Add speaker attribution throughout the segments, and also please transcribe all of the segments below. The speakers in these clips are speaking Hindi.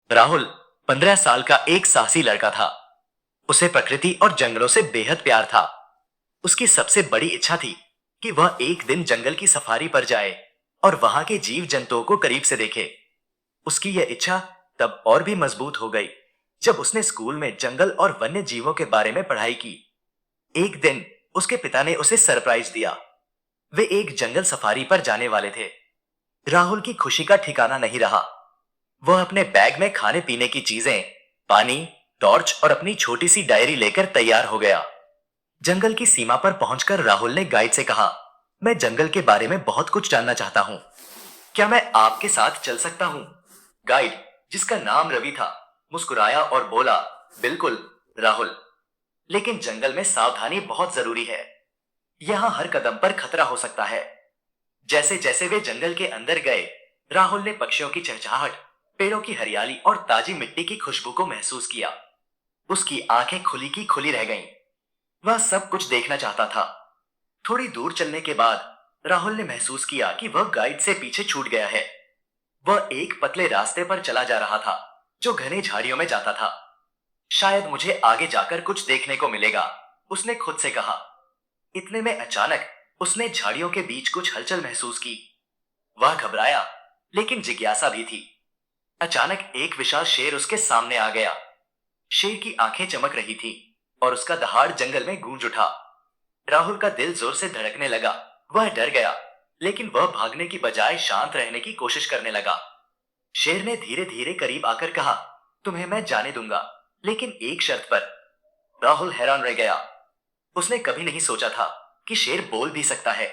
Speaker 1: राहुल 15 साल का एक साहसी लड़का था। उसे प्रकृति और जंगलों से बेहद प्यार था। उसकी सबसे बड़ी इच्छा थी कि वह एक दिन जंगल की सफारी पर जाए और वहां के जीव जंतुओं को करीब से देखे। उसकी यह इच्छा तब और भी मजबूत हो गई जब उसने स्कूल में जंगल और वन्य जीवों के बारे में पढ़ाई की। एक दिन उसके पिता ने उसे सरप्राइज दिया। वे एक जंगल सफारी पर जाने वाले थे। राहुल की खुशी का ठिकाना नहीं रहा। वह अपने बैग में खाने पीने की चीजें, पानी, टॉर्च और अपनी छोटी सी डायरी लेकर तैयार हो गया। जंगल की सीमा पर पहुंचकर राहुल ने गाइड से कहा, मैं जंगल के बारे में बहुत कुछ जानना चाहता हूँ। क्या मैं आपके साथ चल सकता हूँ? गाइड, जिसका नाम रवि था, मुस्कुराया और बोला, बिल्कुल राहुल, लेकिन जंगल में सावधानी बहुत जरूरी है। यहाँ हर कदम पर खतरा हो सकता है। जैसे जैसे वे जंगल के अंदर गए, राहुल ने पक्षियों की चहचहाहट, पेड़ों की हरियाली और ताजी मिट्टी की खुशबू को महसूस किया। उसकी आंखें खुली की खुली रह गईं। वह सब कुछ देखना चाहता था। थोड़ी दूर चलने के बाद राहुल ने महसूस किया कि वह गाइड से पीछे छूट गया है। वह एक पतले रास्ते पर चला जा रहा था जो घने झाड़ियों में जाता था। शायद मुझे आगे जाकर कुछ देखने को मिलेगा, उसने खुद से कहा। इतने में अचानक उसने झाड़ियों के बीच कुछ हलचल महसूस की। वह घबराया, लेकिन जिज्ञासा भी थी। अचानक एक विशाल शेर उसके सामने आ गया। शेर की आंखें चमक रही थी और उसका दहाड़ जंगल में गूंज उठा। राहुल का दिल जोर से धड़कने लगा। वह डर गया, लेकिन वह भागने की बजाय शांत रहने की कोशिश करने लगा। शेर ने धीरे धीरे करीब आकर कहा, तुम्हें मैं जाने दूंगा, लेकिन एक शर्त पर। राहुल हैरान रह गया। उसने कभी नहीं सोचा था कि शेर बोल भी सकता है।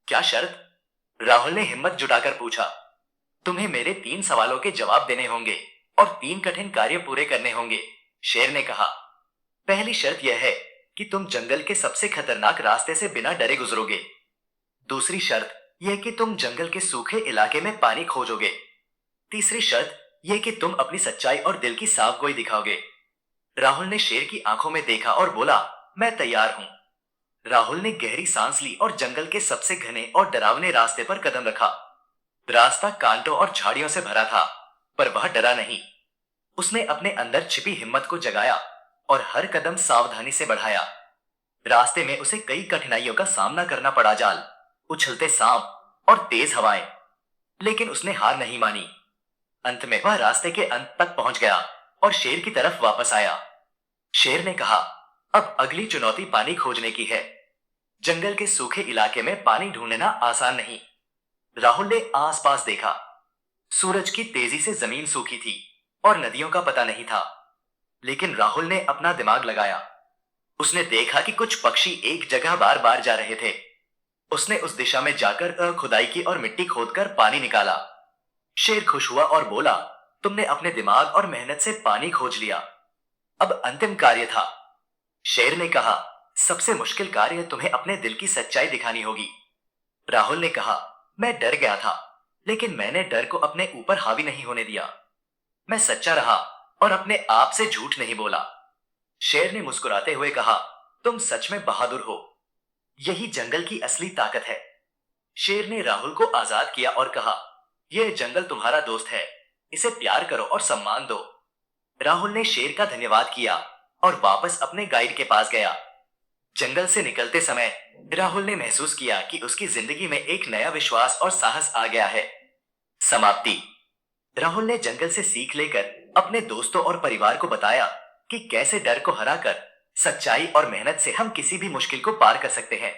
Speaker 1: क्या शर्त? राहुल ने हिम्मत जुटाकर पूछा। तुम्हें मेरे 3 सवालों के जवाब देने होंगे और 3 कठिन कार्य पूरे करने होंगे, शेर ने कहा। पहली शर्त यह है कि तुम जंगल के सबसे खतरनाक रास्ते से बिना डरे गुजरोगे। दूसरी शर्त यह कि तुम जंगल के सूखे इलाके में पानी खोजोगे। तीसरी शर्त यह कि तुम अपनी सच्चाई और दिल की साफ गोई दिखाओगे। राहुल ने शेर की आंखों में देखा और बोला, मैं तैयार हूं। राहुल ने गहरी सांस ली और जंगल के सबसे घने और डरावने रास्ते पर कदम रखा। रास्ता कांटों और झाड़ियों से भरा था, पर वह डरा नहीं। उसने अपने अंदर छिपी हिम्मत को जगाया और हर कदम सावधानी से बढ़ाया। रास्ते में उसे कई कठिनाइयों का सामना करना पड़ा, जाल, उछलते सांप और तेज हवाएं, लेकिन उसने हार नहीं मानी। अंत में वह रास्ते के अंत तक पहुंच गया और शेर की तरफ वापस आया। शेर ने कहा, अब अगली चुनौती पानी खोजने की है। जंगल के सूखे इलाके में पानी ढूंढना आसान नहीं। राहुल ने आसपास देखा। सूरज की तेजी से जमीन सूखी थी और नदियों का पता नहीं था। लेकिन राहुल ने अपना दिमाग लगाया। उसने देखा कि कुछ पक्षी एक जगह बार बार जा रहे थे। उसने उस दिशा में जाकर खुदाई की और मिट्टी खोदकर पानी निकाला। शेर खुश हुआ और बोला, तुमने अपने दिमाग और मेहनत से पानी खोज लिया। अब अंतिम कार्य था। शेर ने कहा, सबसे मुश्किल कार्य तुम्हें अपने दिल की सच्चाई दिखानी होगी। राहुल ने कहा, मैं डर गया था, लेकिन मैंने डर को अपने ऊपर हावी नहीं होने दिया। मैं सच्चा रहा और अपने आप से झूठ नहीं बोला। शेर ने मुस्कुराते हुए कहा, तुम सच में बहादुर हो। यही जंगल की असली ताकत है। शेर ने राहुल को आजाद किया और कहा, यह जंगल तुम्हारा दोस्त है, इसे प्यार करो और सम्मान दो। राहुल ने शेर का धन्यवाद किया और वापस अपने गाइड के पास गया। जंगल से निकलते समय राहुल ने महसूस किया कि उसकी जिंदगी में एक नया विश्वास और साहस आ गया है। समाप्ति। राहुल ने जंगल से सीख लेकर अपने दोस्तों और परिवार को बताया कि कैसे डर को हराकर सच्चाई और मेहनत से हम किसी भी मुश्किल को पार कर सकते हैं।